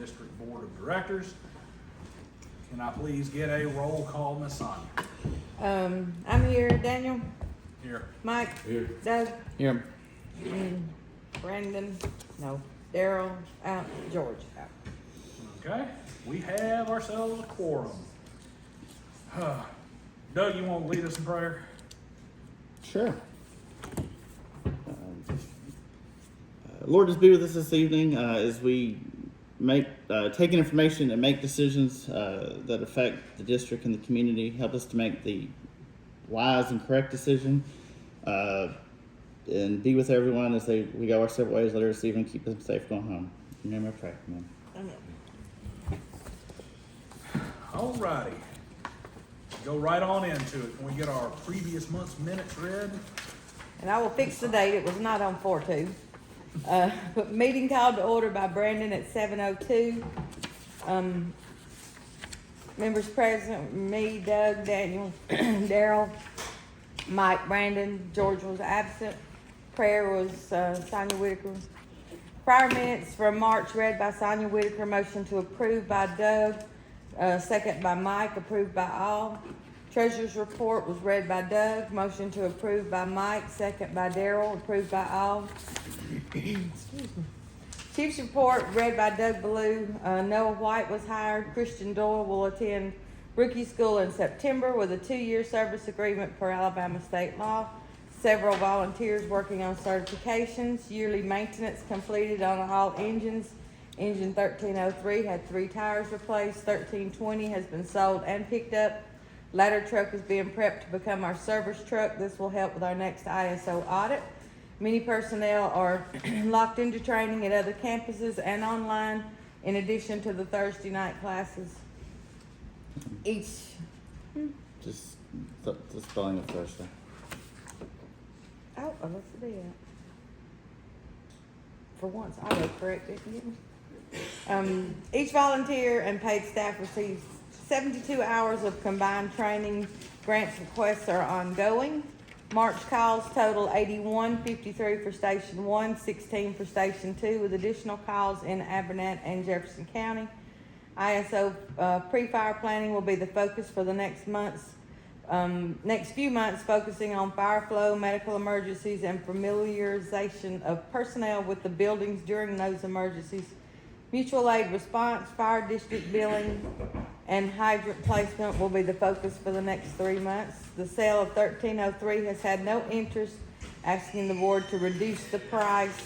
District Board of Directors. Can I please get a roll call, Ms. Sonia? I'm here, Daniel, Here. Mike, Here. Doug, Here. Brandon, no, Daryl, out, George, out. Okay, we have ourselves a quorum. Doug, you want to lead us in prayer? Sure. Lord, just be with us this evening as we make take information and make decisions that affect the district and the community. Help us to make the wise and correct decision, and be with everyone as we go our separate ways. Let us even keep them safe going home. In your name I pray. Amen. Alrighty. Go right on into it. Can we get our previous month's minutes read? And I will fix the date, it was not on 4/2. But meeting called to order by Brandon at 7:02. Members present, me, Doug, Daniel, Daryl, Mike, Brandon, George was absent. Prayer was Sonia Whitaker. Prior minutes from March read by Sonia Whitaker, motion to approve by Doug, second by Mike, approved by all. Treasurer's report was read by Doug, motion to approve by Mike, second by Daryl, approved by all. Excuse me. Chief's report read by Doug Ballou. Noah White was hired. Christian Doyle will attend rookie school in September with a 2-year service agreement per Alabama state law. Several volunteers working on certifications. Yearly maintenance completed on all engines. Engine 1303 had 3 tires replaced. 1320 has been sold and picked up. Ladder truck is being prepped to become our service truck. This will help with our next ISO audit. Many personnel are locked into training at other campuses and online, in addition to the Thursday night classes. Just the spelling of Thursday. Oh, let's do that. For once, auto correct it, didn't it? Each volunteer and paid staff receives 72 hours of combined training. Grants requests are ongoing. March calls total 81, 53 for Station 1, 16 for Station 2, with additional calls in Abernathy and Jefferson County. ISO pre-fire planning will be the focus for the next few months, focusing on fire flow, medical emergencies, and familiarization of personnel with the buildings during those emergencies. Mutual aid response, fire district billing, and hydrant placement will be the focus for the next 3 months. The sale of 1303 has had no interest, asking the board to reduce the price.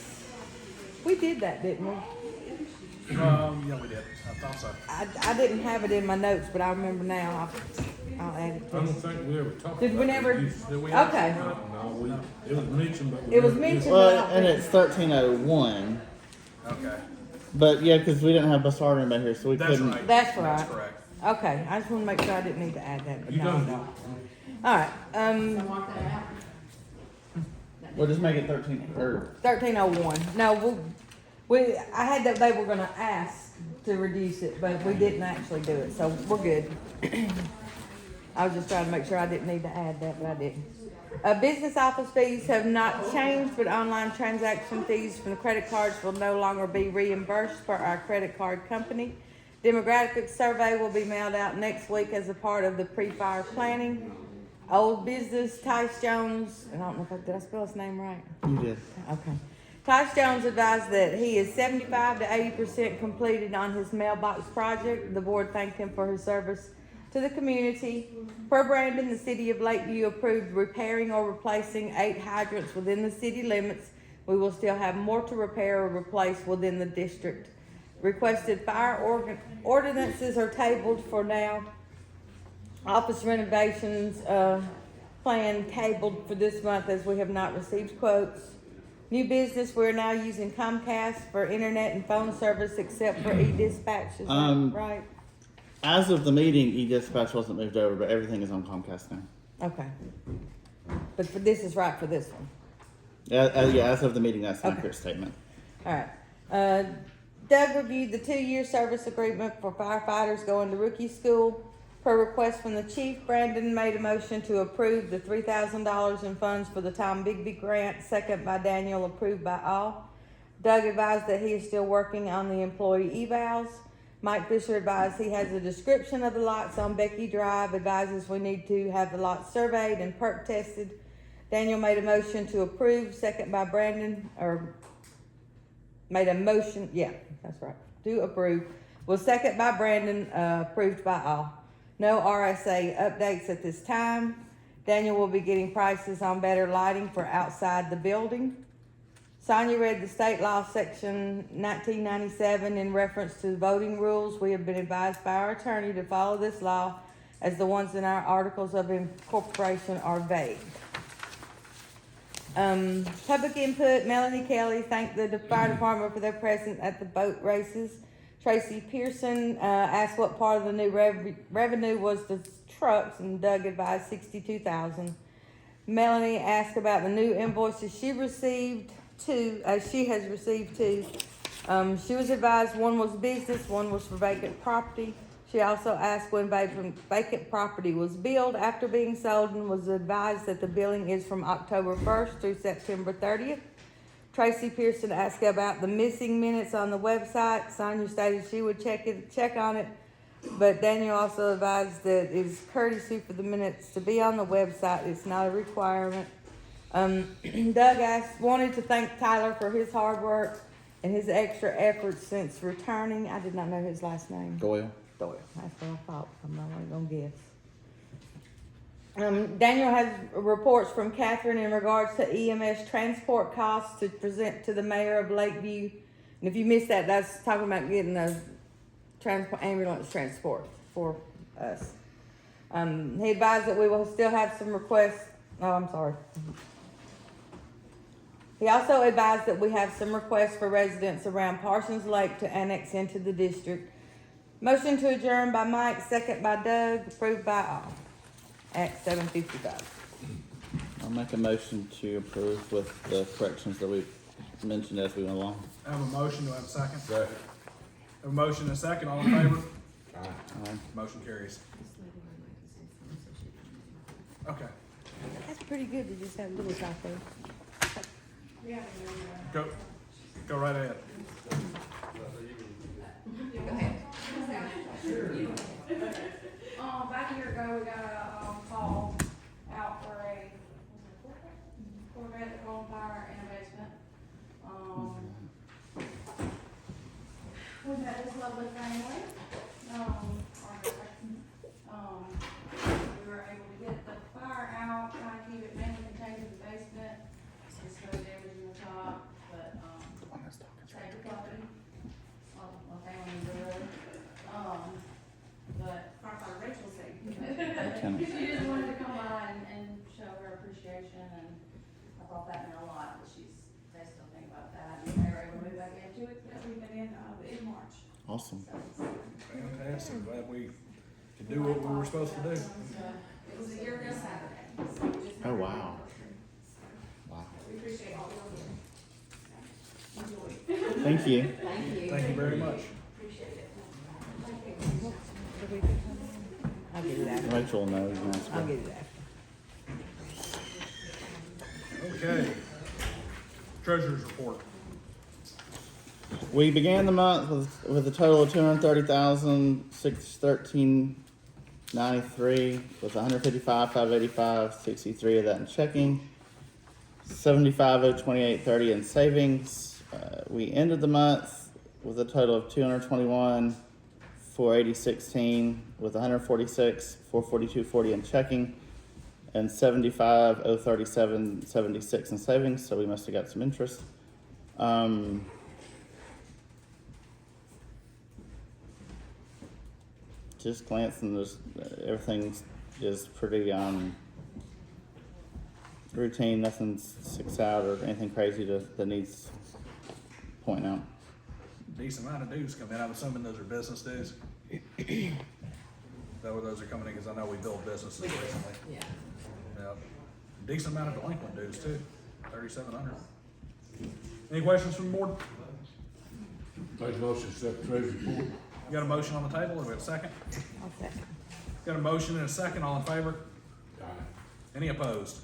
We did that, didn't we? Yeah, we did. I thought so. I didn't have it in my notes, but I remember now. I'll add it I to don't it. think we ever talked Did about we never? it. Did we? Okay. No, it was mentioned, but we It was never- mentioned. Well, and it's 1301. Okay. But yeah, because we didn't have Bassard in back here, so we That's couldn't. right. That's right. That's correct. Okay, I just want to make sure I didn't need to add that, but You no, I don't. don't. All right, We'll just make it 13 or 1301. No, I had that they were gonna ask to reduce it, but we didn't actually do it, so we're good. I was just trying to make sure I didn't need to add that, but I didn't. Business office fees have not changed, but online transaction fees from the credit cards will no longer be reimbursed for our credit card company. Demographic survey will be mailed out next week as a part of the pre-fire planning. Old business, Tice Jones, and I don't know if did I spell his name right? you did. Okay. Tice Jones advised that he is 75 to 80% completed on his mailbox project. The board thanked him for his service to the community. Per Brandon, the city of Lakeview approved repairing or replacing 8 hydrants within the city limits. We will still have more to repair or replace within the district. Requested fire ordinances are tabled for now. Office renovations plan tabled for this month as we have not received quotes. New business, we're now using Comcast for internet and phone service except for e-dispatch, is that right? As of the meeting, e-dispatch wasn't moved over, but everything is on Comcast now. Okay. But this is right for this one. Yeah, as of the meeting, that's an Okay. accurate statement. All right. Doug reviewed the 2-year service agreement for firefighters going to rookie school. Per request from the chief, Brandon made a motion to approve the $3,000 in funds for the Tom Bigby grant, second by Daniel, approved by all. Doug advised that he is still working on the employee evals. Mike Fisher advised he has a description of the lots on Becky Drive, advises we need to have the lots surveyed and perk tested. Daniel made a motion to approve, second by Brandon, made a motion, yeah, that's right, to approve. Was second by Brandon, approved by all. No RSA updates at this time. Daniel will be getting prices on better lighting for outside the building. Sonia read the state law section 1997 in reference to the voting rules. We have been advised by our attorney to follow this law as the ones in our articles of incorporation are vague. Public input, Melanie Kelly thanked the fire department for their presence at the boat races. Tracy Pearson asked what part of the new revenue was the trucks, and Doug advised $62,000. Melanie asked about the new invoices she received two. She has received two. She was advised one was business, one was for vacant property. She also asked when vacant property was billed after being sold, and was advised that the billing is from October 1st through September 30th. Tracy Pearson asked about the missing minutes on the website. Sonia stated she would check on it, but Daniel also advised that it's courtesy for the minutes to be on the website. It's not a requirement. Doug wanted to thank Tyler for his hard work and his extra efforts since returning. I did not know his last name. Doyle. Doyle, that's what I thought. I'm not really gonna guess. Daniel has reports from Catherine in regards to EMS transport costs to present to the mayor of Lakeview. And if you missed that, that's talking about getting a ambulance transport for us. He advised that we will still have some requests. Oh, I'm sorry. He also advised that we have some requests for residents around Parsons Lake to annex into the district. Motion to adjourn by Mike, second by Doug, approved by all at 7:55. I'll make a motion to approve with the corrections that we mentioned as we went along. I have a motion, do I have a second? Second. Have a motion and a second, all in favor? Aye. Motion carries. Okay, That's pretty good to just have Lewis out there. go right ahead. About a year ago, we got a, call out for a, Corvette that caught on fire in a basement. We met this lovely family, we were able to get the fire out, try to keep it mainly contained in the basement. There's no damage in the top, but, save the property, my family good. But firefighter Rachel said, Okay. she just wanted to come by and show her appreciation, and I thought that meant a lot, that they still think about that, and they were able to move back in 2 weeks ago, we've been in March. Awesome. So, Fantastic, glad we could do what we were supposed to do. it was a year ago Saturday, so we just. Oh, wow. Wow. We appreciate all the work. Enjoy. Thank you. Thank you very much. Appreciate it. I'll get it after. Rachel knows. That's I'll good. get it after. Okay. Treasurer's report. We began the month with a total of $230,613.93 with 155,585, 63 of that in checking, 75,028.30 in savings. We ended the month with a total of 221,480.16 with 146,442.40 in checking, and 75,037.76 in savings. So we must have got some interest. Just glancing, everything is pretty routine. Nothing sticks out or anything crazy that needs pointing out. Decent amount of dues come in, I'm assuming those are business dues? Is that where those are coming in, cause I know we built businesses recently. Yeah. Yeah. Decent amount of delinquent dues too, 3,700. Any questions from the board? Make a motion, accept treasurer's report. You got a motion on the table, or we have a second? I'll second. Got a motion and a second, all in favor? Aye. Any opposed?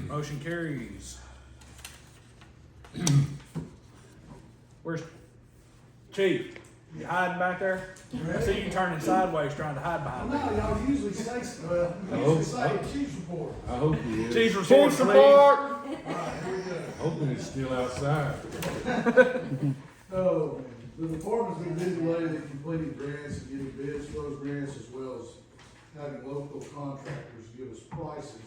Motion carries. Where's Chief? You hiding back there? I see you turning sideways trying to hide behind me. No, y'all usually say, usually say chief's report. I hope he is. Chief report, please. All right, here we go. Hoping he's still outside. So, the department's been busy lately completing grants and getting bids for those grants, as well as having local contractors give us prices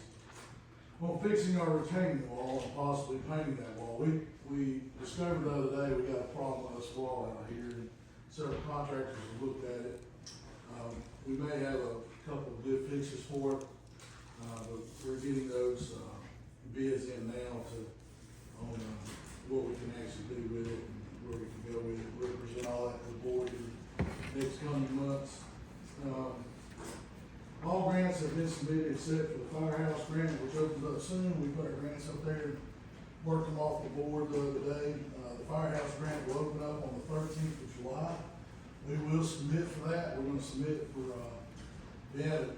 on fixing our retaining wall and possibly painting that wall. We discovered the other day, we got a problem with this wall out here, and several contractors have looked at it. We may have a couple of good fixes for it, but we're getting those, bids in now on what we can actually do with it, and where we can go with it. We'll present all that to the board in the next coming months. All grants have been submitted except for the firehouse grant, which opens up soon. We put our grants up there, worked them off the board the other day. The firehouse grant will open up on the 13th of July. We will submit for that. We're gonna submit for, we haven't,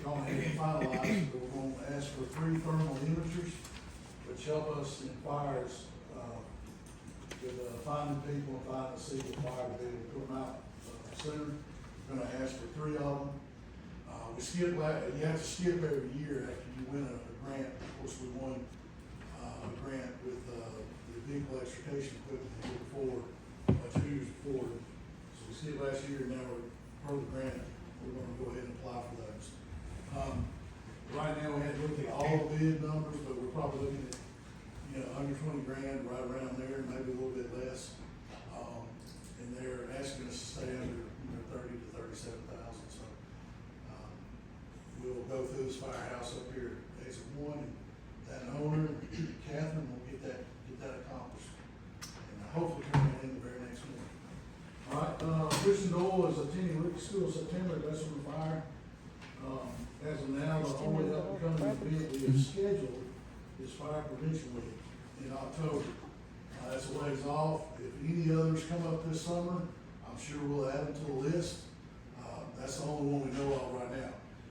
gone ahead and finalized, but we're gonna ask for 3 thermal imagers, which help us in fires, with, finding people and finding a secret fire to be able to put them out, sooner. We're gonna ask for 3 of them. We skip that, you have to skip every year after you win a grant. Of course, we won, a grant with, the vehicle extrication equipment the year before, 2 years before. So we skipped last year, and now we're, per the grant, we're gonna go ahead and apply for those. Right now, we had looked at all the bid numbers, but we're probably looking at, under 20 grand, right around there, maybe a little bit less. And they're asking us to stay under, 30 to 37,000, so. We'll go through this firehouse up here at exit 1, and that owner, Catherine, will get that accomplished. And hopefully turn that in the very next morning. All right, Christian Doyle is attending Ricky School in September, that's on the fire. As of now, the only upcoming event we have scheduled is Fire Prevention Week in October. That's a ways off. If any others come up this summer, I'm sure we'll add them to the list. That's the only one we know of right now.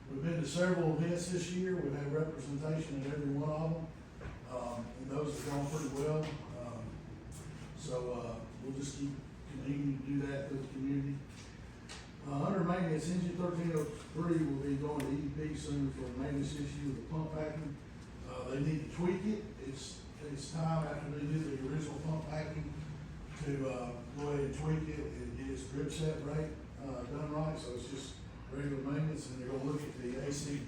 We've been to several events this year. We've had representation at every one of them. And those have gone pretty well. So we'll just keep continuing to do that for the community. Under maintenance, engine 1303 will be going to EDP soon for a maintenance issue with the pump packing. They need to tweak it. It's time after they did the original pump packing to go ahead and tweak it and get its drip set rate done right. So it's just regular maintenance, and they're gonna look at the AC.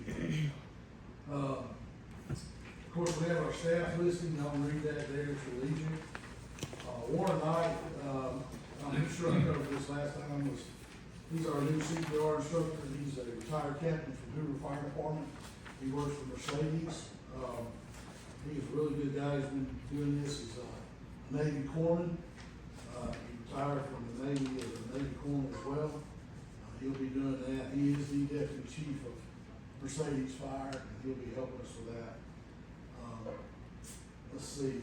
Of course, we have our staff listing. Y'all can read that there at your leisure. Warren Knight, I'm sure I covered this last time, he's our new CPR instructor. He's a retired captain from Hoover Fire Department. He works for Mercedes. He's a really good guy. He's been doing this as a Navy corpsman. He retired from the Navy as a Navy corpsman as well. He'll be doing that. He is the deputy chief of Mercedes Fire, and he'll be helping us with that. Let's see,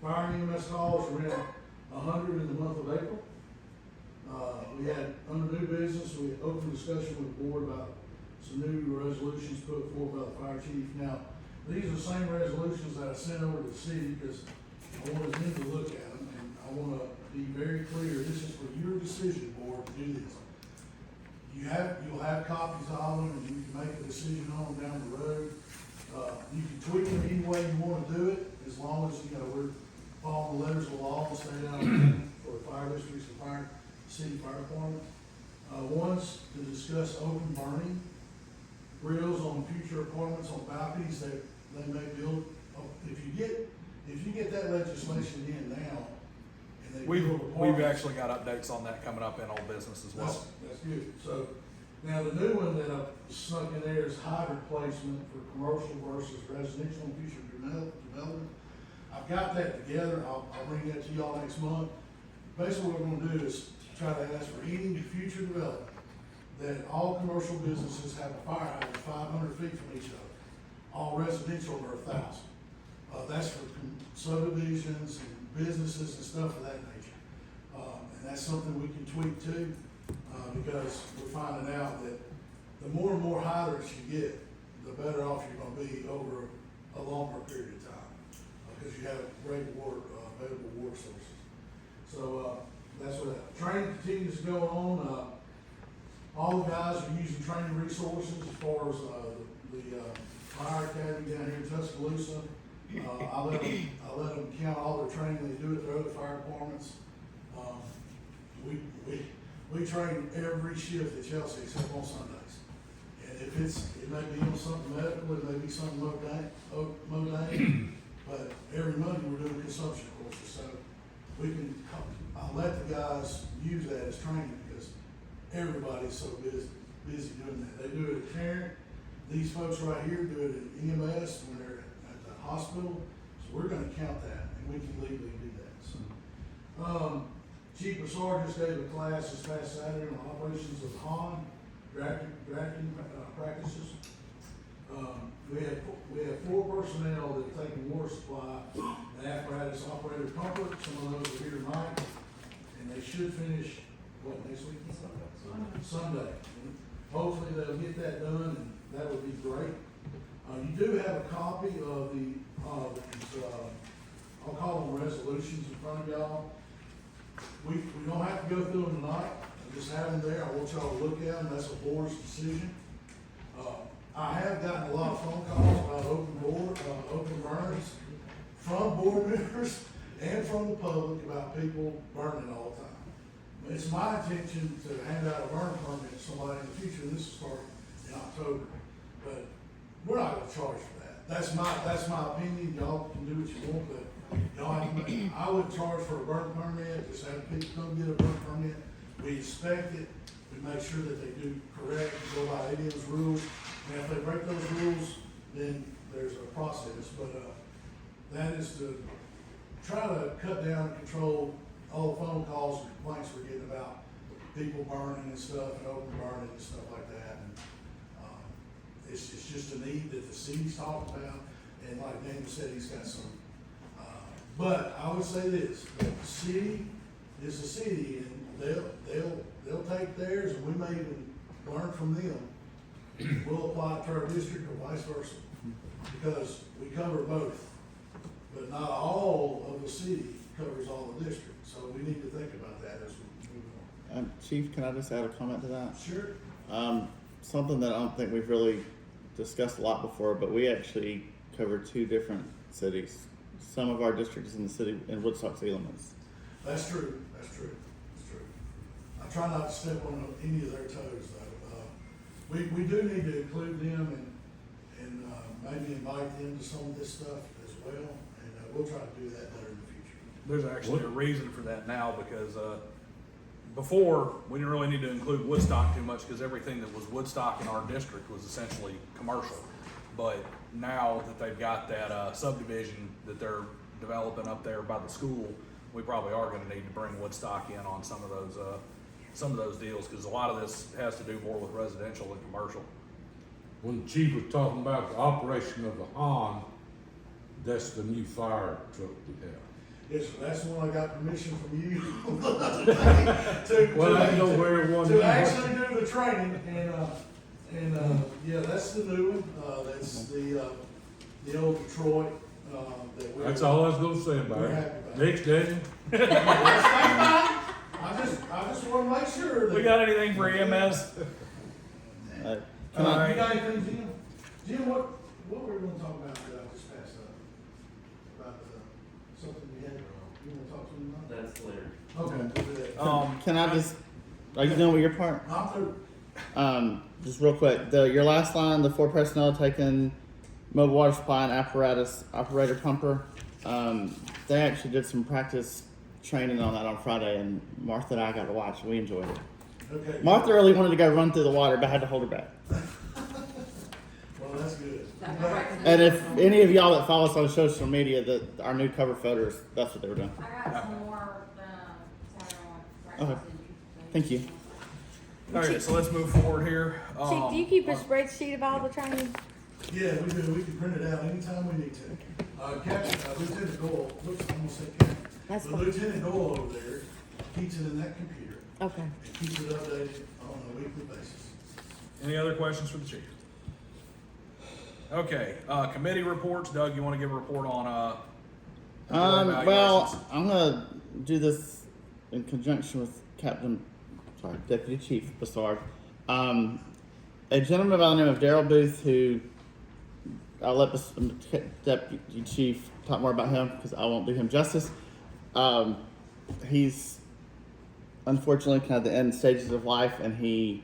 fire and EMS calls are around 100 in the month of April. We had, under new business, we had open discussion with the board about some new resolutions put forth by the fire chief. Now, these are the same resolutions that I sent over to the city, because I wanted them to look at them, and I want to be very clear, this is for your decision, board, to do this. You'll have copies of them, and you can make a decision on them down the road. You can tweak them any way you want to do it, as long as, we're following the letters of the law and staying out for the fire districts and city fire department. One's to discuss open burning grills on future apartments on balconies that they may build. If you get that legislation in now, and they We've build apartments. actually got updates on that coming up in old business as well. That's good. So, now the new one that I've snuck in there is hybrid placement for commercial versus residential and future development. I've got that together. I'll bring that to y'all next month. Basically, what we're gonna do is try to ask for any future development that all commercial businesses have a fire hydrant 500 feet from each other. All residential are 1,000. That's for subdivisions and businesses and stuff of that nature. And that's something we can tweak too, because we're finding out that the more and more hydrants you get, the better off you're gonna be over a longer period of time, because you have great water, available water sources. So, that's what, training continues to go on, all the guys are using training resources as far as, the fire academy down here in Tuscaloosa. I let them count all their training they do at their other fire departments. We train every shift at Chelsea except on Sundays. And if it may be on something medical, it may be something modane, but every Monday we're doing consumption courses, so I let the guys use that as training because everybody's so busy doing that. They do it at Tarrant. These folks right here do it at EMS when they're at the hospital, so we're gonna count that, and we can legally do that, so. Chief Broussard just gave a class this past Saturday on operations of HON, drafting practices. We have 4 personnel that are taking water supply, an apparatus operator pumper, some of those are here tonight, and they should finish, next week? Sunday. Hopefully they'll get that done, and that would be great. You do have a copy of I'll call them resolutions in front of y'all. We don't have to go through them tonight, I just have them there, I want y'all to look at them, that's a board's decision. I have gotten a lot of phone calls about open burns from board members and from the public about people burning all the time. It's my intention to hand out a burn permit to somebody in the future, and this will start in October, but we're not gonna charge for that. That's my opinion, y'all can do what you want, but I would charge for a burn permit, just have people come get a burn permit. We inspect it, we make sure that they do correct, go by ADM's rules. And if they break those rules, then there's a process, but, that is to try to cut down and control all the phone calls and complaints we're getting about people burning and stuff and open burning and stuff like that. And, it's just a need that the city's talking about, and like Daniel said, he's got some. But I would say this, that the city is the city, and they'll take theirs, and we may even learn from them. We'll apply it to our district or vice versa, because we cover both. But not all of the city covers all the districts, so we need to think about that as we move on. Chief, can I just add a comment to that? Sure. Something that I don't think we've really discussed a lot before, but we actually cover 2 different cities. Some of our districts in the city in Woodstock city limits. That's true. I try not to step on any of their toes, though. We do need to include them and maybe invite them to some of this stuff as well, and we'll try to do that better in the future. There's actually a reason for that now, because, before, we didn't really need to include Woodstock too much, because everything that was Woodstock in our district was essentially commercial. But now that they've got that, subdivision that they're developing up there by the school, we probably are gonna need to bring Woodstock in on some of those deals, because a lot of this has to do more with residential and commercial. When the chief was talking about the operation of the HON, that's the new fire truck we have. Yes, sir, that's the one I got permission from you. Well, I know where everyone. To actually do the training, and yeah, that's the new one, that's the old Detroit, that we're. That's all I was gonna say about We're it. happy about Next, Daniel. I just wanna make sure that. We got anything for EMS? Can You I, got anything, Jim? Jim, what were we gonna talk about that I just passed up? About something we had, you wanna talk to me about? That's later. Okay, we'll do that. can I just, are you done with your part? I'm through. Just real quick, your last line, the 4 personnel taking mobile water supply and apparatus operator pumper. They actually did some practice training on that on Friday, and Martha and I got to watch. We enjoyed it. Okay. Martha really wanted to go run through the water, but I had to hold her back. Well, that's good. And if any of y'all that follow us on social media, that our new cover photos, that's what they were doing. I got some more, Saturday on. Okay. Thank you. Okay, so let's move forward here. Chief, do you keep a spreadsheet of all the training? Yeah, we do. We can print it out anytime we need to. Captain, Lieutenant Doyle, I'm gonna say Captain. That's The fine. Lieutenant Doyle over there keeps it in that computer Okay. and keeps it updated on a weekly basis. Any other questions for the chief? Okay, committee reports. Doug, you want to give a report on, Well, evaluations? I'm gonna do this in conjunction with Deputy Chief Bassard, a gentleman by the name of Daryl Booth, who I'll let Deputy Chief talk more about him because I won't do him justice. He's unfortunately kind of the end stages of life, and he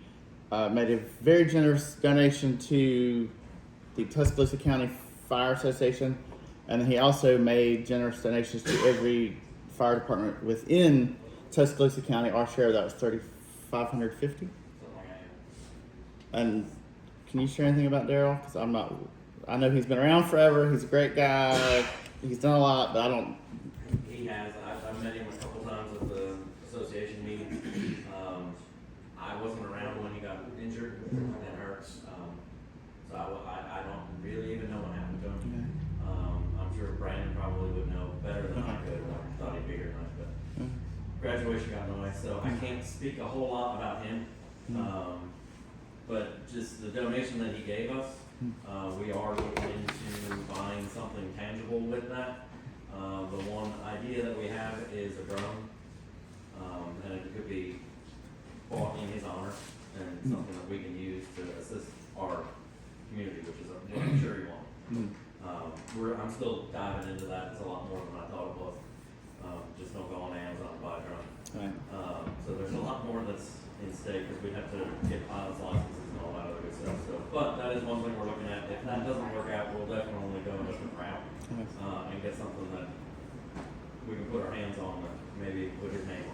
made a very generous donation to the Tuscaloosa County Fire Association, and he also made generous donations to every fire department within Tuscaloosa County. Our share, that was $3,550. And can you share anything about Daryl? Because I know he's been around forever. He's a great guy. He's done a lot, but I don't. He has. I've met him a couple times at the association meetings. I wasn't around when he got injured. That hurts. So I don't really even know what happened to him. I'm sure Brandon probably would know better than I could. I thought he'd be here tonight, but graduation got in the way, so I can't speak a whole lot about him. But just the donation that he gave us, we are looking into buying something tangible with that. The one idea that we have is a drone, and it could be bought in his honor, and something that we can use to assist our community, which is what I'm sure you want. I'm still diving into that. It's a lot more than I thought it was. Just don't go on Amazon and buy a drone. Right. So there's a lot more that's in stake because we have to get pilot's licenses and all that other good stuff. So, but that is one thing we're looking at. If that doesn't work out, we'll definitely go a different route and get something that we can put our hands on that maybe put his name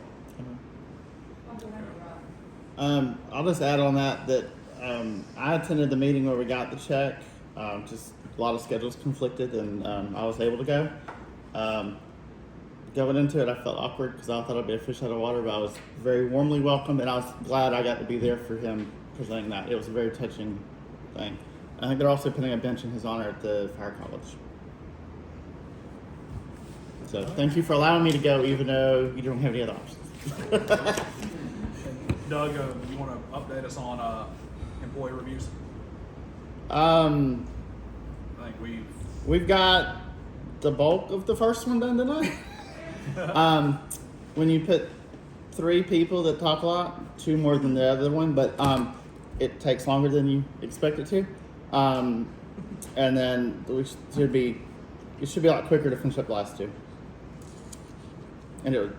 on. I'll just add on that I attended the meeting where we got the check. Just a lot of schedules conflicted, and I was able to go. Going into it, I felt awkward because I thought I'd be a fish out of water, but I was very warmly welcomed, and I was glad I got to be there for him presenting that. It was a very touching thing. I think they're also putting a bench in his honor at the fire college. So thank you for allowing me to go, even though you don't have any other options. Doug, you want to update us on employee reviews? I I think we've got the bulk of the first one done tonight. When you put 3 people that talk a lot, 2 more than the other one, but it takes longer than you expect it to. And then it should be a lot quicker to finish up the last 2. And it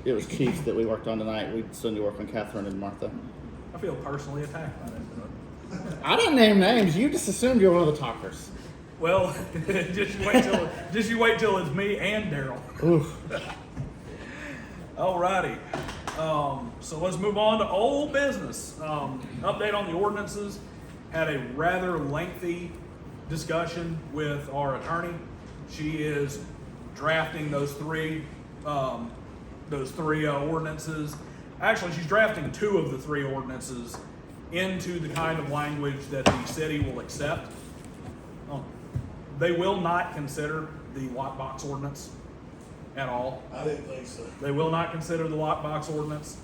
was Chiefs that we worked on tonight. We still need to work on Catherine and Martha. I feel personally attacked by that, Doug. I didn't name names. You just assumed you're one of the talkers. Well, just you wait till it's me and Daryl. Oof. Alrighty. So let's move on to old business. Update on the ordinances. Had a rather lengthy discussion with our attorney. She is drafting those three ordinances. Actually, she's drafting 2 of the 3 ordinances into the kind of language that the city will accept. They will not consider the lockbox ordinance at all. I didn't think so. They will not consider the lockbox ordinance.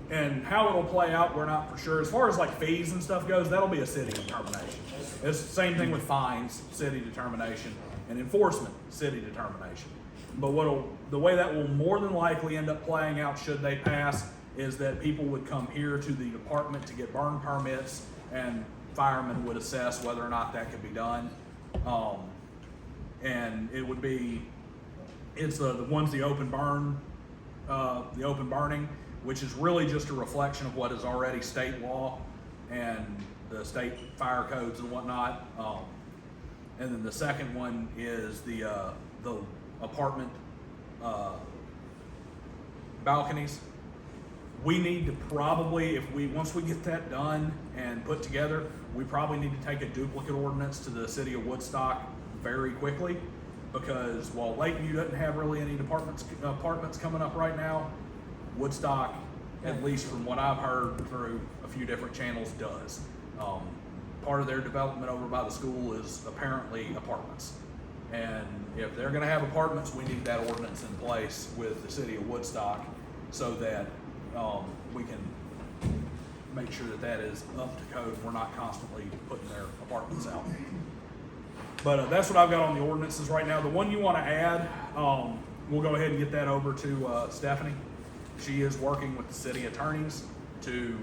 And how it'll play out, we're not for sure. As far as like fees and stuff goes, that'll be a city determination. It's the same thing with fines, city determination, and enforcement, city determination. But the way that will more than likely end up playing out, should they pass, is that people would come here to the department to get burn permits, and firemen would assess whether or not that could be done. And it would be, it's the open burning, which is really just a reflection of what is already state law and the state fire codes and whatnot. And then the second one is the apartment balconies. We need to probably, once we get that done and put together, we probably need to take a duplicate ordinance to the city of Woodstock very quickly, because while Lakeview doesn't have really any apartments coming up right now, Woodstock, at least from what I've heard through a few different channels, does. Part of their development over by the school is apparently apartments. And if they're gonna have apartments, we need that ordinance in place with the city of Woodstock so that we can make sure that is up to code. We're not constantly putting their apartments out. But that's what I've got on the ordinances right now. The one you want to add, we'll go ahead and get that over to Stephanie. She is working with the city attorneys to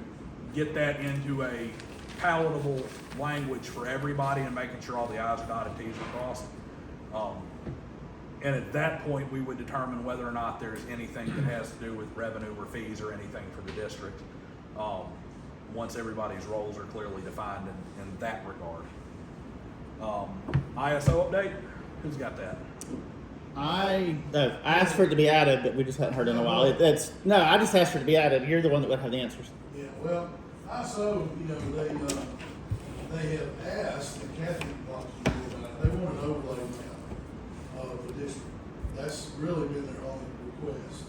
get that into a palatable language for everybody and making sure all the i's are dotted, t's are crossed. And at that point, we would determine whether or not there's anything that has to do with revenue or fees or anything for the district. Once everybody's roles are clearly defined in that regard. ISO update, who's got that? I asked for it to be added, but we just hadn't heard in a while. No, I just asked for it to be added. You're the one that would have the answers. Yeah, well, ISO, you know, they have asked, and Kathy talked to me about it, they want an overlay map of the district. That's really been their only request.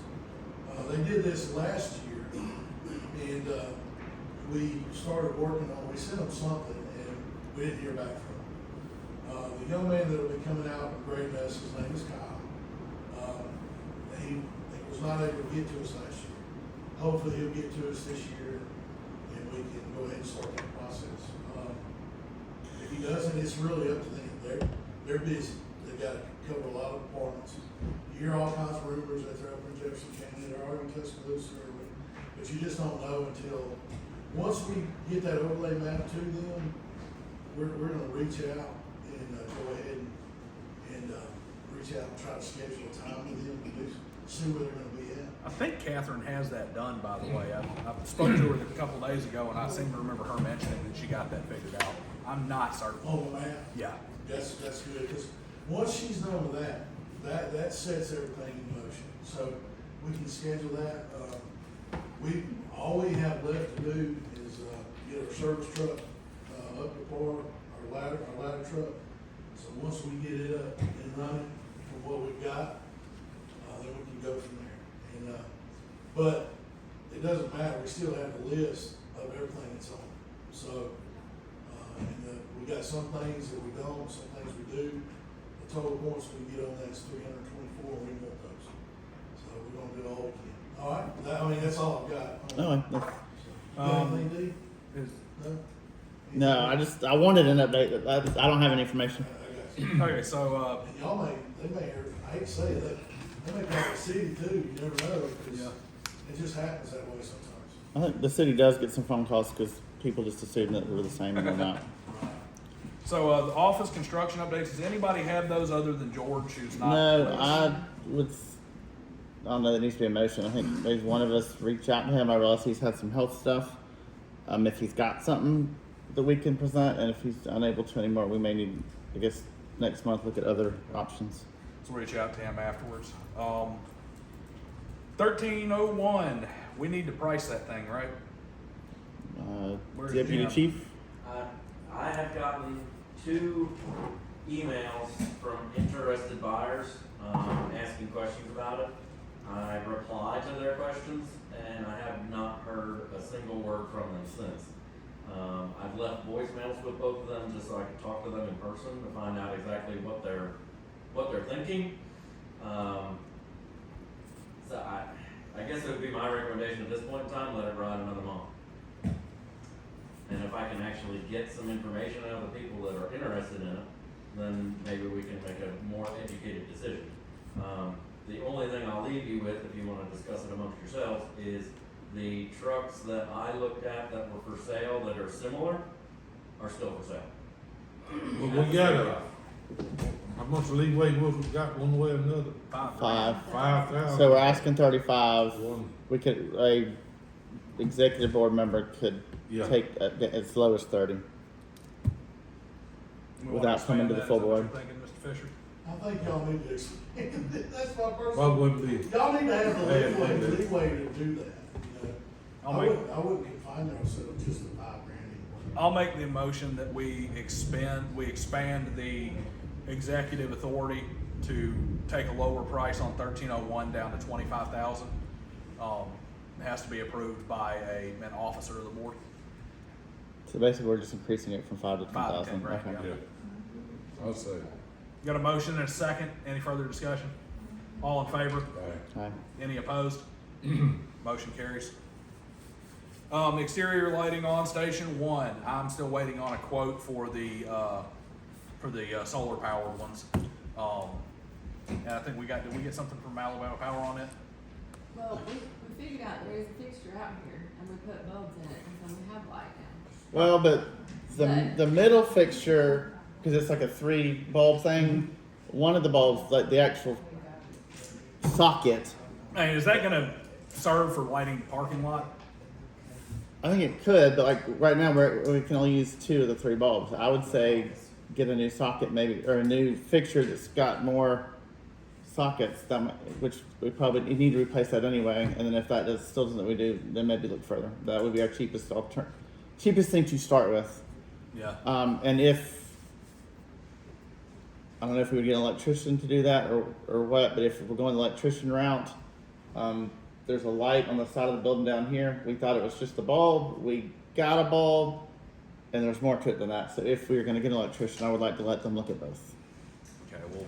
They did this last year, and we started working on, we sent them something, and we didn't hear back from them. The young man that will be coming out and grading us, his name is Kyle. He was not able to get to us last year. Hopefully he'll get to us this year, and we can go ahead and start that process. If he doesn't, it's really up to them. They're busy. They've got to cover a lot of departments. You hear all kinds of rumors that they're up in Jefferson County, they're already in Tuscaloosa, but you just don't know until, once we get that overlay map to them, we're gonna reach out and go ahead and reach out and try to schedule a time with them to see where they're gonna be at. I think Catherine has that done, by the way. I spoke to her a couple days ago, and I seem to remember her mentioning that she got that figured out. I'm not certain. On the map? Yeah. That's good, because once she's done with that sets everything in motion. So we can schedule that. All we have left to do is get our service truck up to par, our ladder truck. So once we get it up and running from what we've got, then we can go from there. And but it doesn't matter. We still have a list of everything that's on. So we got some things that we don't, some things we do. The total points we get on that is 324, and we want those. So we're gonna do all we can. All right, that's all I've got. No, Anything, Dee? Is, no, I wanted an update. I don't have any information. I got you. okay, so, And y'all I hate to say it, they make like a city too, you never know, because Yeah. it just happens that way sometimes. I think the city does get some phone calls because people just assume that we're the same and we're not. so the office construction updates, does anybody have those other than George, who's not? No, I don't know, there needs to be a motion. I think maybe one of us reach out to him. I realize he's had some health stuff. If he's got something that we can present, and if he's unable to anymore, we may need, I guess, next month look at other options. So we'll reach out to him afterwards. 1301, we need to price that thing, right? Where's Deputy Jim? Chief? I have gotten 2 emails from interested buyers, asking questions about it. I replied to their questions, and I have not heard a single word from them since. I've left voicemails with both of them just so I can talk to them in person to find out exactly what they're thinking. So I guess it would be my recommendation at this point in time, let it ride another month. And if I can actually get some information out of the people that are interested in it, then maybe we can make a more educated decision. The only thing I'll leave you with, if you wanna discuss it amongst yourselves, is the trucks that I looked at that were for sale that are similar are still for sale. Well, we got how much leeway we got one way or another? 5. 5,000. So we're asking 35. One. We could, a executive board member could Yeah. take as low as 30. We wanna Without expand coming to the that, full is that what board. you're thinking, Mr. Fisher? I think y'all need to expand it. That's my What personal. would be? Y'all need to have the Yeah, leeway to do that, you know. I'll I make- wouldn't confine ourselves just to $5,000 anymore. I'll make the motion that we expand the executive authority to take a lower price on 1301 down to 25,000. It has to be approved by an officer of the board. So basically, we're just increasing it from 5 to 5 to 10 10,000. grand, Okay. Yeah. I'll say. Got a motion and a second. Any further discussion? All in favor? Aye. Aye. Any opposed? Motion carries. Exterior lighting on Station 1. I'm still waiting on a quote for the solar powered ones. And I think did we get something from Alabama Power on it? Well, we figured out there is a fixture out here, and we put bulbs in it, and so we have light now. Well, but the middle fixture, because it's like a 3 bulb thing, one of the bulbs, like the actual socket, Hey, is that gonna serve for lighting the parking lot? I think it could, but like right now we can only use 2 of the 3 bulbs. I would say get a new socket maybe, or a new fixture that's got more sockets, which we probably need to replace that anyway. And then if that still doesn't we do, then maybe look further. That would be our cheapest thing to start with. Yeah. And if I don't know if we would get an electrician to do that or what, but if we're going the electrician route, there's a light on the side of the building down here. We thought it was just a bulb. We got a bulb, and there's more to it than that. So if we were going to get an electrician, I would like to let them look at both. Okay, we'll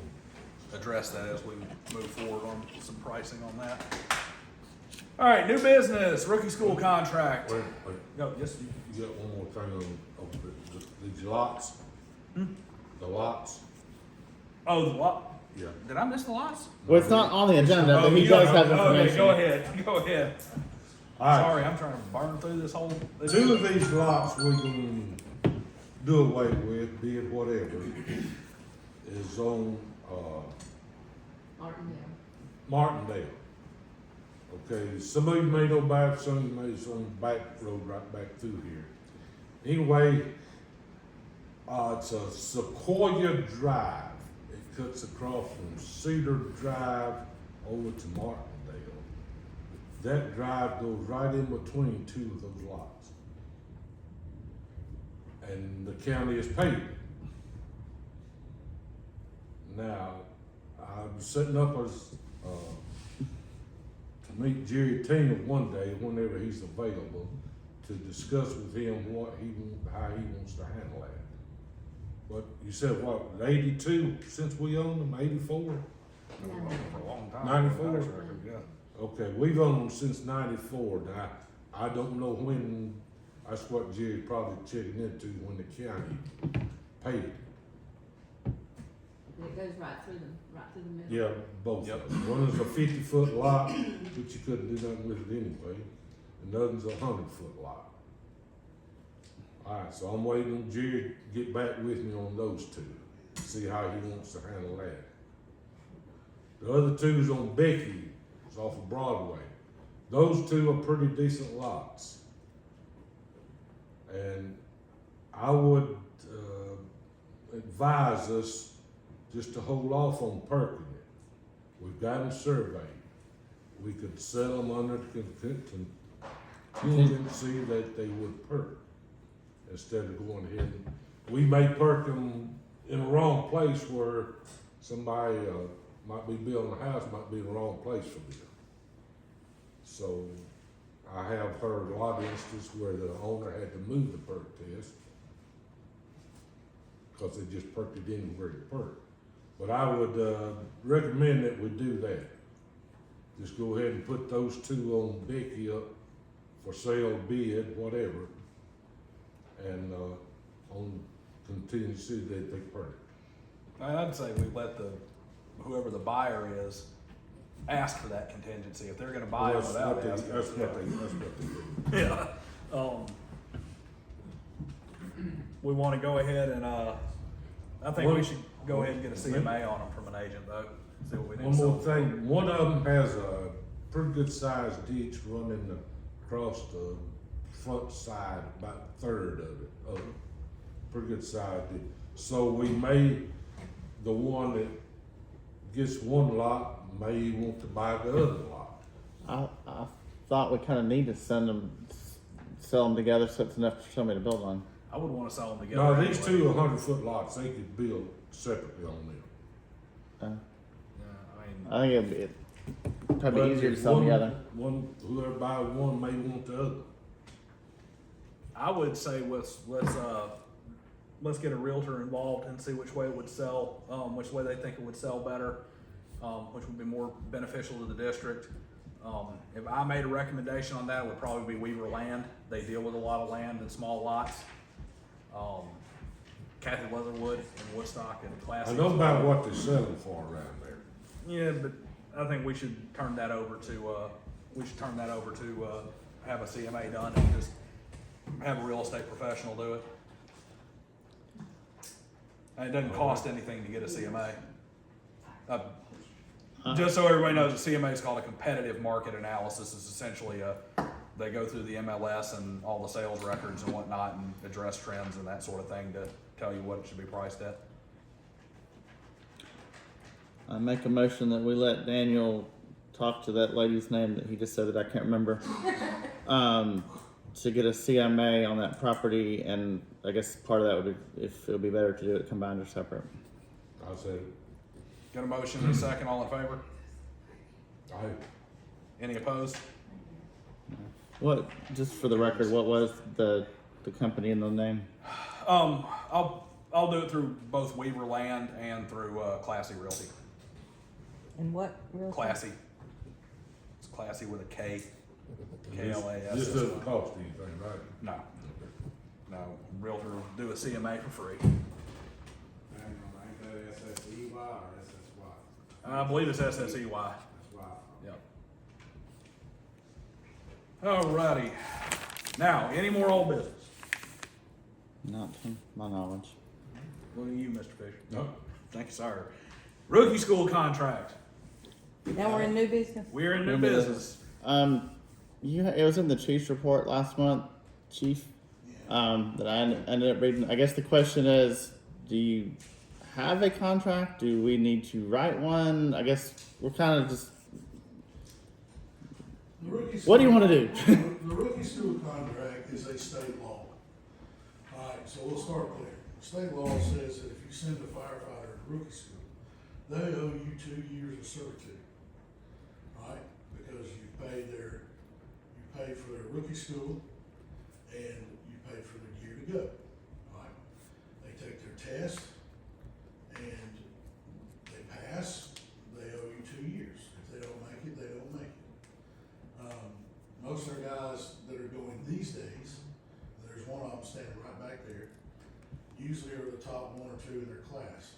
address that as we move forward on some pricing on that. All right, new business, rookie school contract. Wait. Go, yes. You got one more thing on these lots? The lots? Oh, the what? Yeah. Did I miss the lots? Well, it's not on the agenda, but he you does don't- have okay, information. go ahead. Go ahead. All right. Sorry, I'm trying to burn through this whole. 2 of these lots we can do away with, be it whatever, is on, Martindale. Martindale. Okay, some of you may know about it, some of you may, it's on the back road right back through here. Anyway, it's a Sequoia Drive. It cuts across from Cedar Drive over to Martindale. That drive goes right in between 2 of those lots. And the county is paying. Now, I'm setting up as, to meet Jerry Tina one day, whenever he's available, to discuss with him how he wants to handle that. But you said what, 82 since we own them, 84? For a long time. 94? Tax record, yeah. Okay, we've owned them since 94. Now, I don't know when, that's what Jerry's probably checking into, when the county paid. And it goes right through the middle. Yeah, both Yep. of them. One is a 50-foot lot, which you couldn't do nothing with it anyway, and the other's a 100-foot lot. Alright, so I'm waiting on Jerry to get back with me on those 2, see how he wants to handle that. The other 2 is on Becky, it's off of Broadway. Those 2 are pretty decent lots. And I would advise us just to hold off on perking it. We've got them surveyed. We could sell them under the contingency that they would perk instead of going ahead. We may perk them in the wrong place where somebody might be building a house, might be in the wrong place for them. So I have heard a lot of instances where the owner had to move the perk test because they just perked it anywhere to perk. But I would recommend that we do that. Just go ahead and put those 2 on Becky up for sale, bid, whatever, and on contingency that they perk. I'd say we let whoever the buyer is ask for that contingency. If they're gonna buy it without asking. That's what they do. Yeah. We wanna go ahead and, I think we should go ahead and get a CMA on them from an agent though. See what we need. One more thing, one of them has a pretty good sized ditch running across the front side, about a third of it, pretty good sized ditch. So we may, the one that gets one lot may want to buy the other lot. I thought we kind of need to sell them together so it's enough for somebody to build on. I would wanna sell them together. Now, these anyway. 2 are 100-foot lots, they could build separately on them. Yeah, I mean, I think it'd probably But be easier to if sell them one- together. Whoever buys one may want the other. I would say let's get a realtor involved and see which way it would sell, which way they think it would sell better, which would be more beneficial to the district. If I made a recommendation on that, it would probably be Weaver Land. They deal with a lot of land and small lots. Kathy Leatherwood and Woodstock and Classic. I know about what they're selling for around there. Yeah, but I think we should turn that over to, have a CMA done and just have a real estate professional do it. And it doesn't cost anything to get a CMA. Just so everybody knows, the CMA is called a competitive market analysis. It's essentially they go through the MLS and all the sales records and whatnot and address trends and that sort of thing to tell you what it should be priced at. I make a motion that we let Daniel talk to that lady's name that he just said that I can't remember. To get a CMA on that property, and I guess part of that would be if it would be better to do it combined or separate. I said it. Got a motion and a second, all in favor? Aye. Any opposed? What, just for the record, what was the company and the name? I'll do it through both Weaver Land and through Classy Realty. And what real? Classy. It's Classy with a K. This KLAS. doesn't cost anything, right? No. No, Realtor will do a CMA for free. Ain't that SSEY or SSY? I believe it's SSEY. That's why. Yep. Alrighty. Now, any more old business? Not to my knowledge. What are you, Mr. Fisher? No. Thank you, sir. Rookie school contract. Now we're in new business. We're in new New business. It was in the chief's report last month, chief, that I ended up reading. I guess the question is, do you have a contract? Do we need to write one? I guess we're kind of just, The rookie what do you school- want to do? The rookie school contract is a state law. Alright, so we'll start there. State law says that if you send a firefighter to rookie school, they owe you 2 years of servitude. Right? Because you pay for their rookie school and you pay for their gear to go. Right? They take their test and they pass, they owe you 2 years. If they don't make it, they don't make it. Most of our guys that are going these days, there's one of them standing right back there, usually are the top 1 or 2 in their class.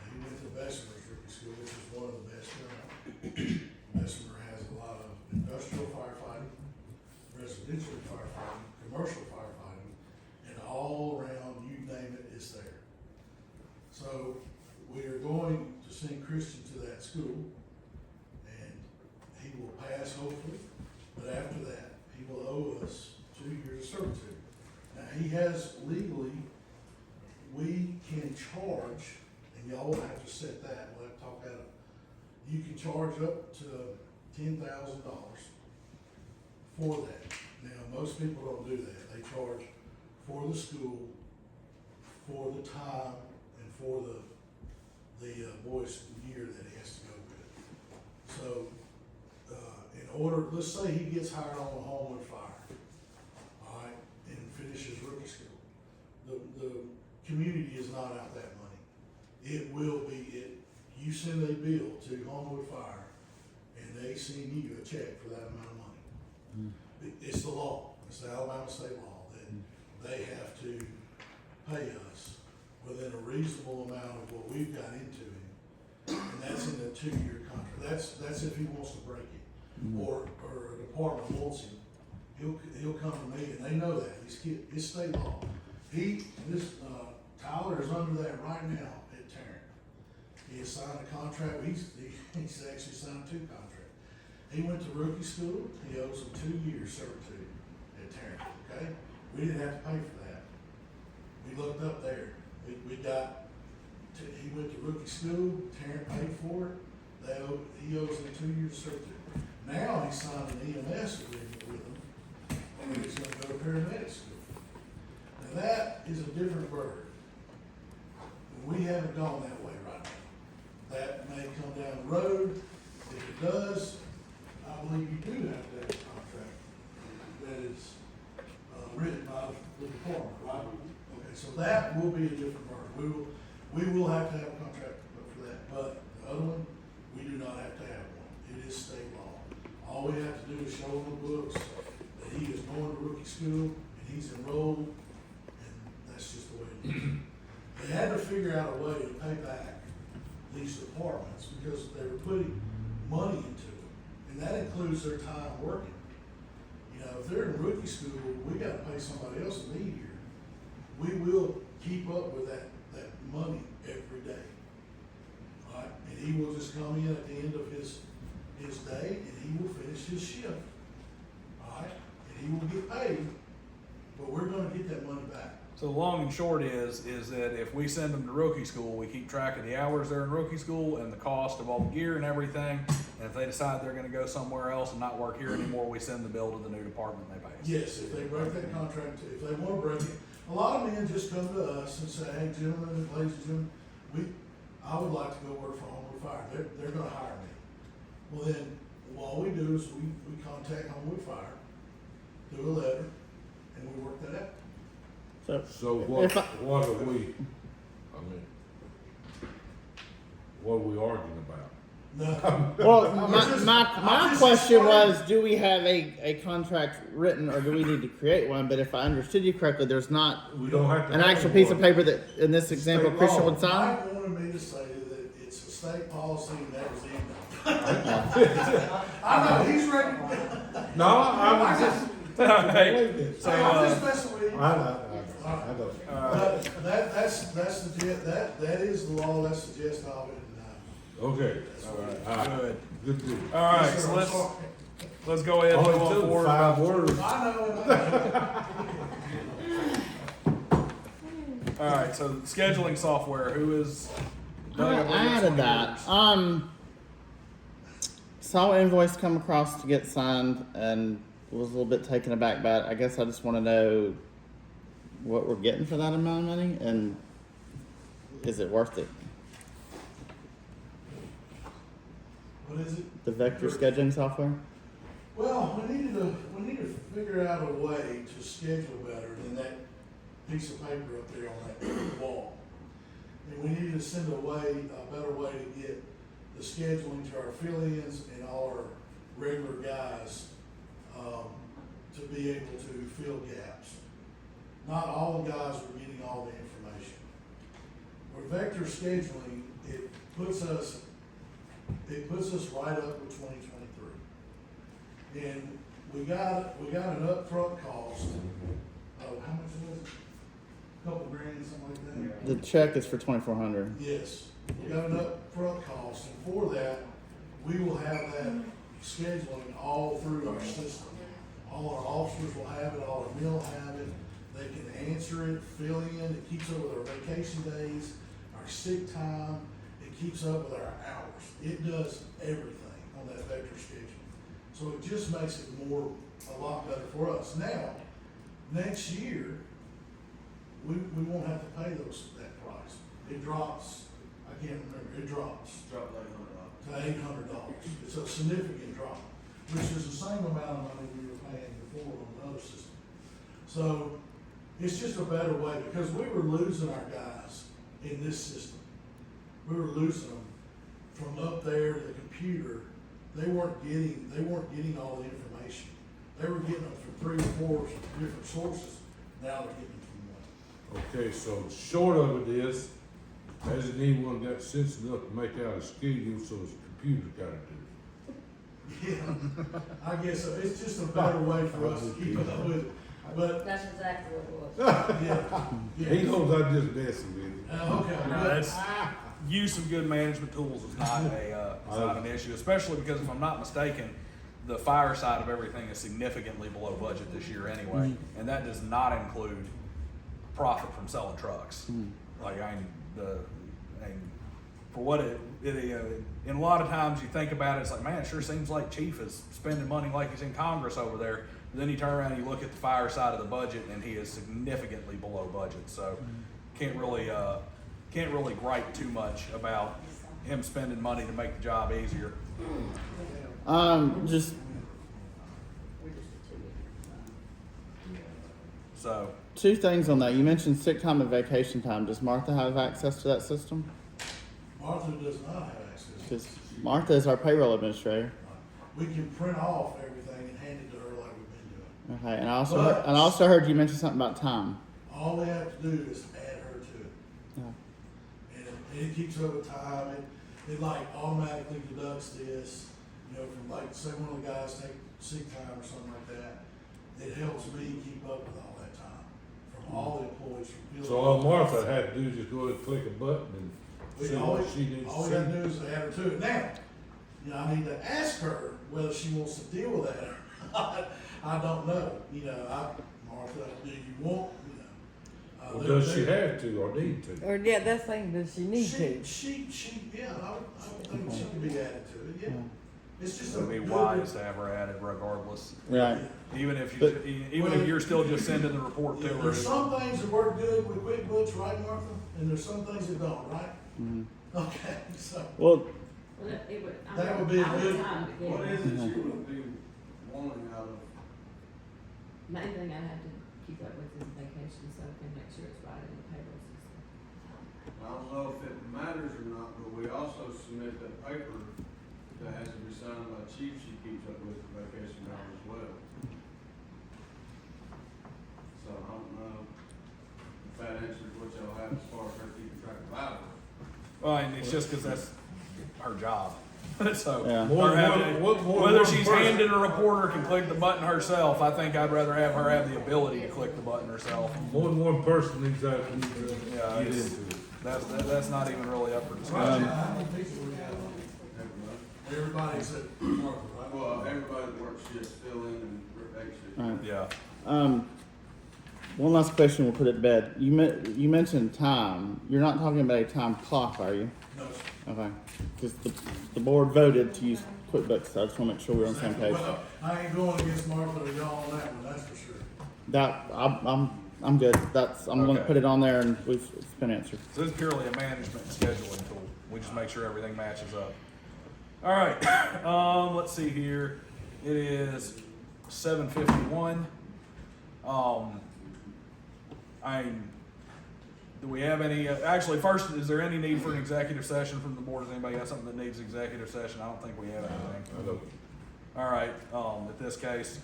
He went to Bessemer's rookie school, which is one of the best around. Bessemer has a lot of industrial firefighting, residential firefighting, commercial firefighting, and all around, you name it, it's there. So we are going to send Christian to that school, and he will pass hopefully, but after that, he will owe us 2 years of servitude. Now, he has legally, we can charge, and y'all will have to set that, we'll have to talk that up. You can charge up to $10,000 for that. Now, most people don't do that. They charge for the school, for the time, and for the boy's year that he has to go with. So, in order, let's say he gets hired on the Homewood Fire, all right, and finishes rookie school. The community is not out that money. It will be, you send a bill to Homewood Fire, and they send you a check for that amount of money. It's the law, it's the Alabama state law, that they have to pay us within a reasonable amount of what we've got into him. And that's in the 2-year contract, that's if he wants to break it, or a department wants him, he'll come to me, and they know that, it's state law. Tyler is under that right now at Tarrant. He has signed a contract, he's actually signed 2 contracts. He went to rookie school, he owes them 2 years servitude at Tarrant, okay? We didn't have to pay for that. We looked up there, he went to rookie school, Tarrant paid for it, he owes them 2 years servitude. Now he signed an EMS agreement with them, and he's gonna go to paramedic school. Now that is a different bird. We haven't gone that way right now. That may come down the road. If it does, I believe you do have to have a contract that is written by the department, right? Okay, so that will be a different bird. We will have to have a contract for that, but the other one, we do not have to have one. It is state law. All we have to do is show them the books that he is going to rookie school and he's enrolled, and that's just the way it is. They had to figure out a way to pay back these departments because they were putting money into it. And that includes their time working. You know, if they're in rookie school, we gotta pay somebody else to be here. We will keep up with that money every day. All right, and he will just come in at the end of his day and he will finish his shift. All right, and he will get paid, but we're gonna get that money back. So the long and short is that if we send them to rookie school, we keep track of the hours they're in rookie school and the cost of all the gear and everything. And if they decide they're gonna go somewhere else and not work here anymore, we send the bill to the new department and they pay us. Yes, if they break that contract, if they wanna break it, a lot of men just come to us and say, hey, gentlemen, ladies and gentlemen, I would like to go work for Homewood Fire, they're gonna hire me. Well then, all we do is we contact Homewood Fire, do a letter, and we work that out. So If I- what are we, what are we arguing about? No, Well, I'm my, just- my, I'm my just question explaining. was, do we have a contract written or do we need to create one? But if I understood you correctly, there's not We don't have to. an have actual piece of one. paper that, in this example, State Christian law. would sign? Mike wanted me to say that it's a state policy and that was the end. I know, he's ready. No, I was just. Hey, so, I'm just messing with you. I know. But that's that is the law, that's the gist of it. Okay. Good. Good deal. All right, Yes, sir, so I'm let's sorry. go ahead and move Only on took forward. 5 words. I know. All right, so scheduling software, who is? Doug, I believe that's added one of that. yours. Saw an invoice come across to get signed and was a little bit taken aback by it. I guess I just want to know what we're getting for that amount of money and is it worth it? What is it? The vector scheduling software? Well, we need to figure out a way to schedule better than that piece of paper up there on that wall. And we need to send a better way to get the scheduling to our affiliates and all our regular guys, to be able to fill gaps. Not all the guys are getting all the information. With vector scheduling, it puts us right up with 2023. And we got an upfront cost of, how much was it? Couple grand, something like that? The check is for $2,400. Yes, we got an upfront cost, and for that, we will have that scheduling all through our system. All our officers will have it, all our men will have it, they can answer it, fill in, it keeps up with our vacation days, our sick time, it keeps up with our hours. It does everything on that vector schedule. So it just makes it a lot better for us. Now, next year, we won't have to pay that price. It drops, I can't remember, it drops Drop like $100. to $800. It's a significant drop, which is the same amount of money we were paying before on the other system. So it's just a better way because we were losing our guys in this system. We were losing them from up there to the computer. They weren't getting all the information. They were getting them from 3 or 4 different sources. Now they're getting them from one. Okay, so short of it is, hasn't anyone got sense enough to make out a schedule so his computer's gotta do it? Yeah, I guess so. It's just a better way for us to keep up with it. But, That's exactly what it was. yeah. He knows I'm just messing with him. Okay. No, that's, use of good management tools is not an issue, especially because if I'm not mistaken, the fire side of everything is significantly below budget this year anyway, and that does not include profit from selling trucks. Like for what and a lot of times you think about it, it's like, man, it sure seems like Chief is spending money like he's in Congress over there. But then you turn around and you look at the fire side of the budget, and he is significantly below budget. So can't really gripe too much about him spending money to make the job easier. Just So two things on that. You mentioned sick time and vacation time. Does Martha have access to that system? Martha does not have access. Because Martha is our payroll administrator. We can print off everything and hand it to her like we've been doing. Okay, and I also heard you mention something about time. All we have to do is add her to it. Yeah. And it keeps up with time. it like automatically deducts this, you know, from like, say one of the guys take sick time or something like that. It helps me keep up with all that time, from all the employees, from field. So all Martha had to do is just go and click a button and see All what she needs we to gotta see. do is add her to it. Now, you know, I need to ask her whether she wants to deal with that or not. I don't know, you know, Martha, do you want, you know? Or does she have to or need to? Or, yeah, that's the thing, does she need to? Yeah, I would think she could be added to it, yeah. It's just It would be good- wise to have her added regardless, Right. even if you, But- even if you're still just sending the report to Yeah, her. there's some things that work good with QuickBooks, right, Martha? And there's some things that don't, right? Mhm. Okay, so, Well, Well, it would, I That mean, would be a I would good- time to get What it. is it you would be wanting out of? Main thing I have to keep up with is vacation, so I can make sure it's right in the payroll system. I don't know if it matters or not, but we also submit that paper that has to be signed by the chief, she keeps up with the vacation hours as well. So I don't know if that answers what y'all have as far as her keeping track of hours. Well, and it's just because that's her job. So, Yeah. her having- More than whether one she's person. handing a reporter can click the button herself, I think I'd rather have her have the ability to click the button herself. More than one person needs to Yeah, get it's- into it. That's not even really up for how discussion. many people we have? Everybody. Everybody except Martha, right? Well, everybody that works shifts fill in and rotate shifts. Right. Yeah. one last question, we'll put it to bed. You mentioned time. You're not talking about a time clock, are you? No, sir. Okay. Because the board voted to use QuickBooks, so I just want to make sure we're on the same page. Well, I ain't going against Martha or y'all on that one, that's for sure. That I'm good. I'm going to Okay. put it on there, and it's been answered. So this is purely a management and scheduling tool. We just make sure everything matches up. All right, let's see here. It is 7:51. Do we have any, actually, first, is there any need for an executive session from the board? Does anybody got something that needs executive session? I don't think we have anything. I know. All right, in this case,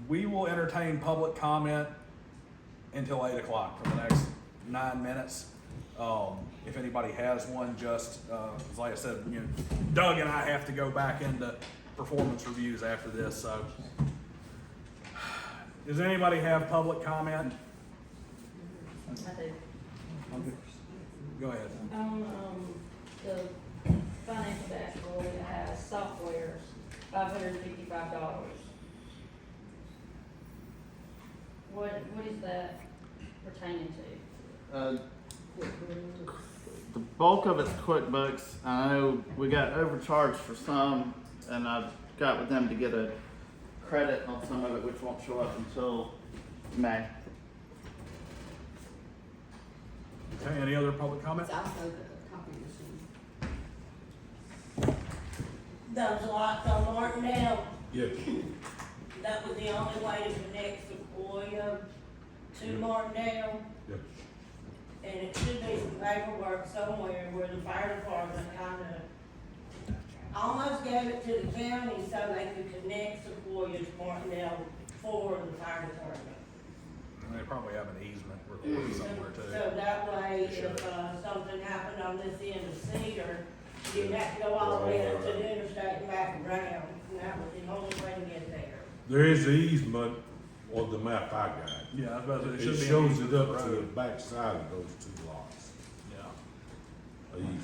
we will entertain public comment until 8 o'clock for the next 9 minutes. If anybody has one, just, like I said, you know, Doug and I have to go back into performance reviews after this, so. Does anybody have public comment? I do. Go ahead. The financial dashboard, it has software, $555. What is that pertaining to? The bulk of it's QuickBooks. I know we got overcharged for some, and I've got with them to get a credit on some of it, which won't show up until May. Okay, any other public comment? It's also the copy machine. Those lots on Martindale, Yeah. that was the only way to connect Sequoia to Yeah. Martindale. Yeah. And it should be some paperwork somewhere where the fire department kinda almost gave it to the county so they could connect Sequoia to Martindale for the fire department. They probably have an easement recorded somewhere too. So that way, Sure. if, something happened on this end of Cedar, you didn't have to go all the way up to the interstate and back around, and that was the only way to get there. There is an easement on the map I got. Yeah, I was about to say, It it should be. an shows easement it to up to the road. back side of those two lots, Yeah. a easement,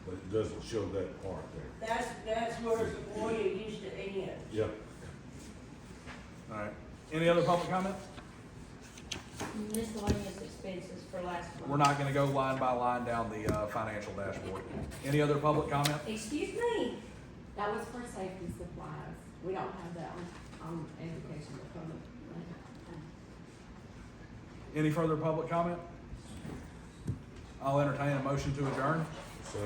but it doesn't show that part there. That's where Sequoia used to end. Yeah. All right. Any other public comment? Miscellaneous expenses for last month. We're not gonna go line by line down the, financial dashboard. Any other public comment? Excuse me? That was for safety supplies. We don't have that on education department. Any further public comment? I'll entertain a motion to adjourn. So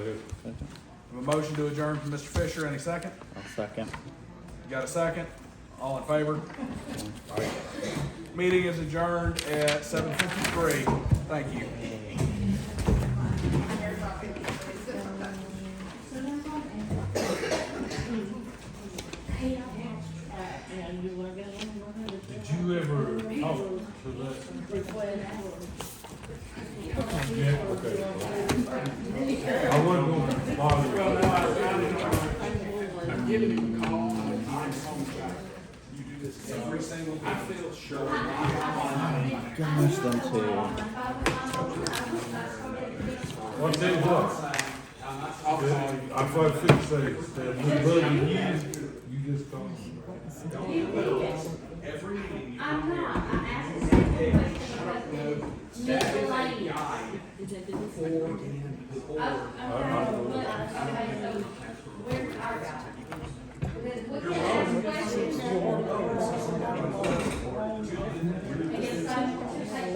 A motion to adjourn from Mr. Fisher. Any second? I'll second. Got a second? All in favor? Meeting is adjourned at 7:53. Thank you. did you ever talk to that? Yeah, okay. I wasn't Gosh, them two. Well, I tell you what. I thought I should say, that when Buddy you just call me. I'm not, I'm asking some questions. Miscellaneous. Is it business? Oh, okay, so where's our guy? Because we can ask questions. I guess some should take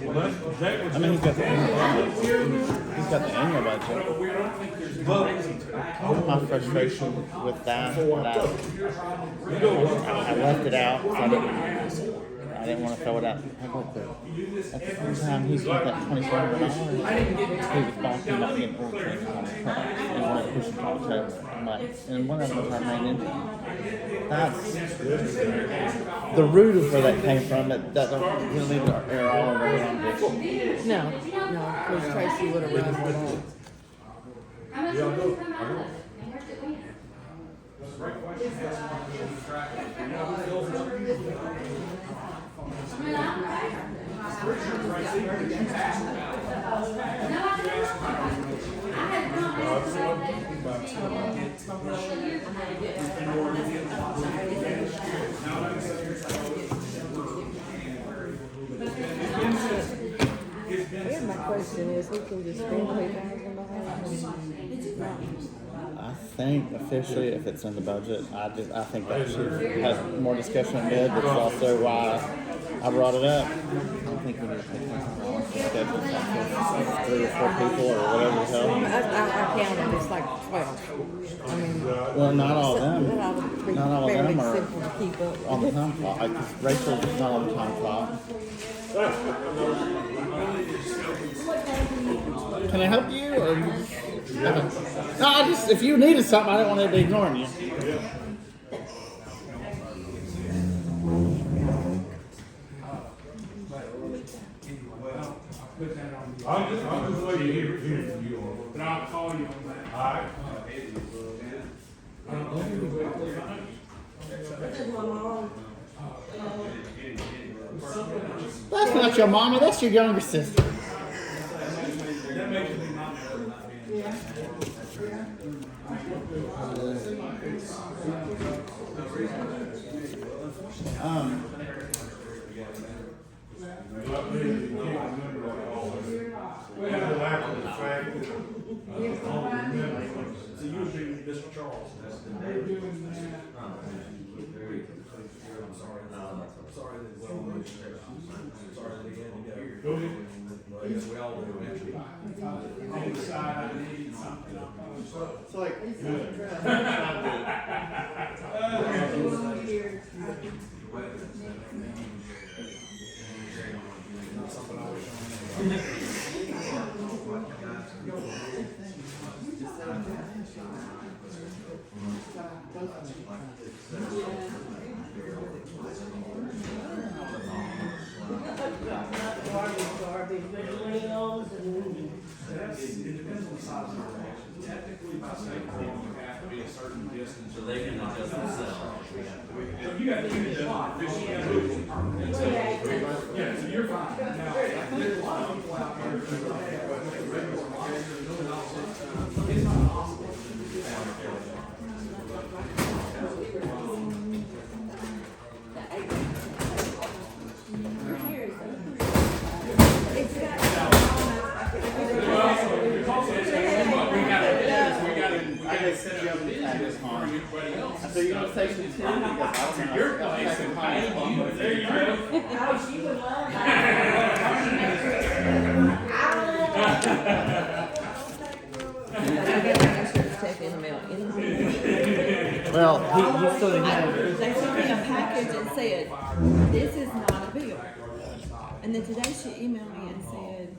Well, that was. I mean, he's got the annual budget. My frustration with that, I left it out, so I didn't want to throw it out. At the same time, he's got that $2,700. He was talking about getting oil change on the truck and wanted to push it to October. I'm like, and one of them I ran into. That's the root of where that came from. That don't really need to air all around this. No, because Tracy would have run one on. How much did we come out of it? And where's it went? I mean, I'm right. No, I didn't. I had come Yeah, my question is, who can just spend $3,000 behind? I think officially, if it's in the budget, I think that should have more discussion in bid. That's also why I brought it up. I think we need to take $1,000 to schedule something, 3 or 4 people or whatever the hell. I counted, it's like 12. I mean, Well, not all of them. that ought to be Not all of fairly them are simple to keep up. on the time clock. Rachel's not on the time clock. Can I help you, or you just, no? I just, if you needed something, I didn't want to be ignoring you. I'm just waiting here for you all. But I'll call you on that. Alright. This is my mom. That's not your mama. That's your younger sister. That makes me not Well, after the fact, So you would be Mr. Charles. I'm sorry. I'm sorry that, well, I'm sorry that he had to go. But I guess we all do eventually. On the side, I need something. It's like, Something I wish I knew. Garbage, meals and. It depends on the size of the action. Technically, by state law, you have to be a certain distance. So they can adjust themselves. So you got to keep it on. Yeah, so you're fine. Now, there's a lot of people out there it's not possible. So you're gonna say some too? Because I don't know. Your place and there you go. Oh, she would love that. Well, he still didn't have. They sent me a package and said, this is not a bill. And then today she emailed me and said,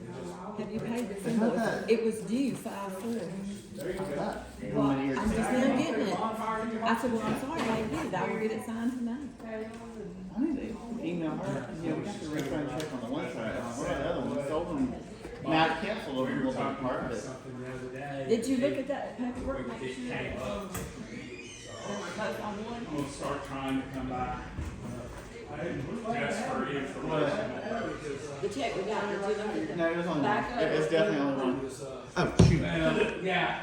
have you paid this invoice? It was due 5/4. Well, I'm just now getting it. I said, well, I'm sorry, I did. I will get it signed tonight. I need to email her. Yeah, we got to refund check on the one side. What about the other one? Sold them. Now I canceled over a little bit part of it. Did you look at that paperwork? Make sure. both on one? I'm gonna start trying to come by, just for information. The check we got, the 200. No, there's only one. Back up. It's definitely only one. Oh, shoot. Yeah.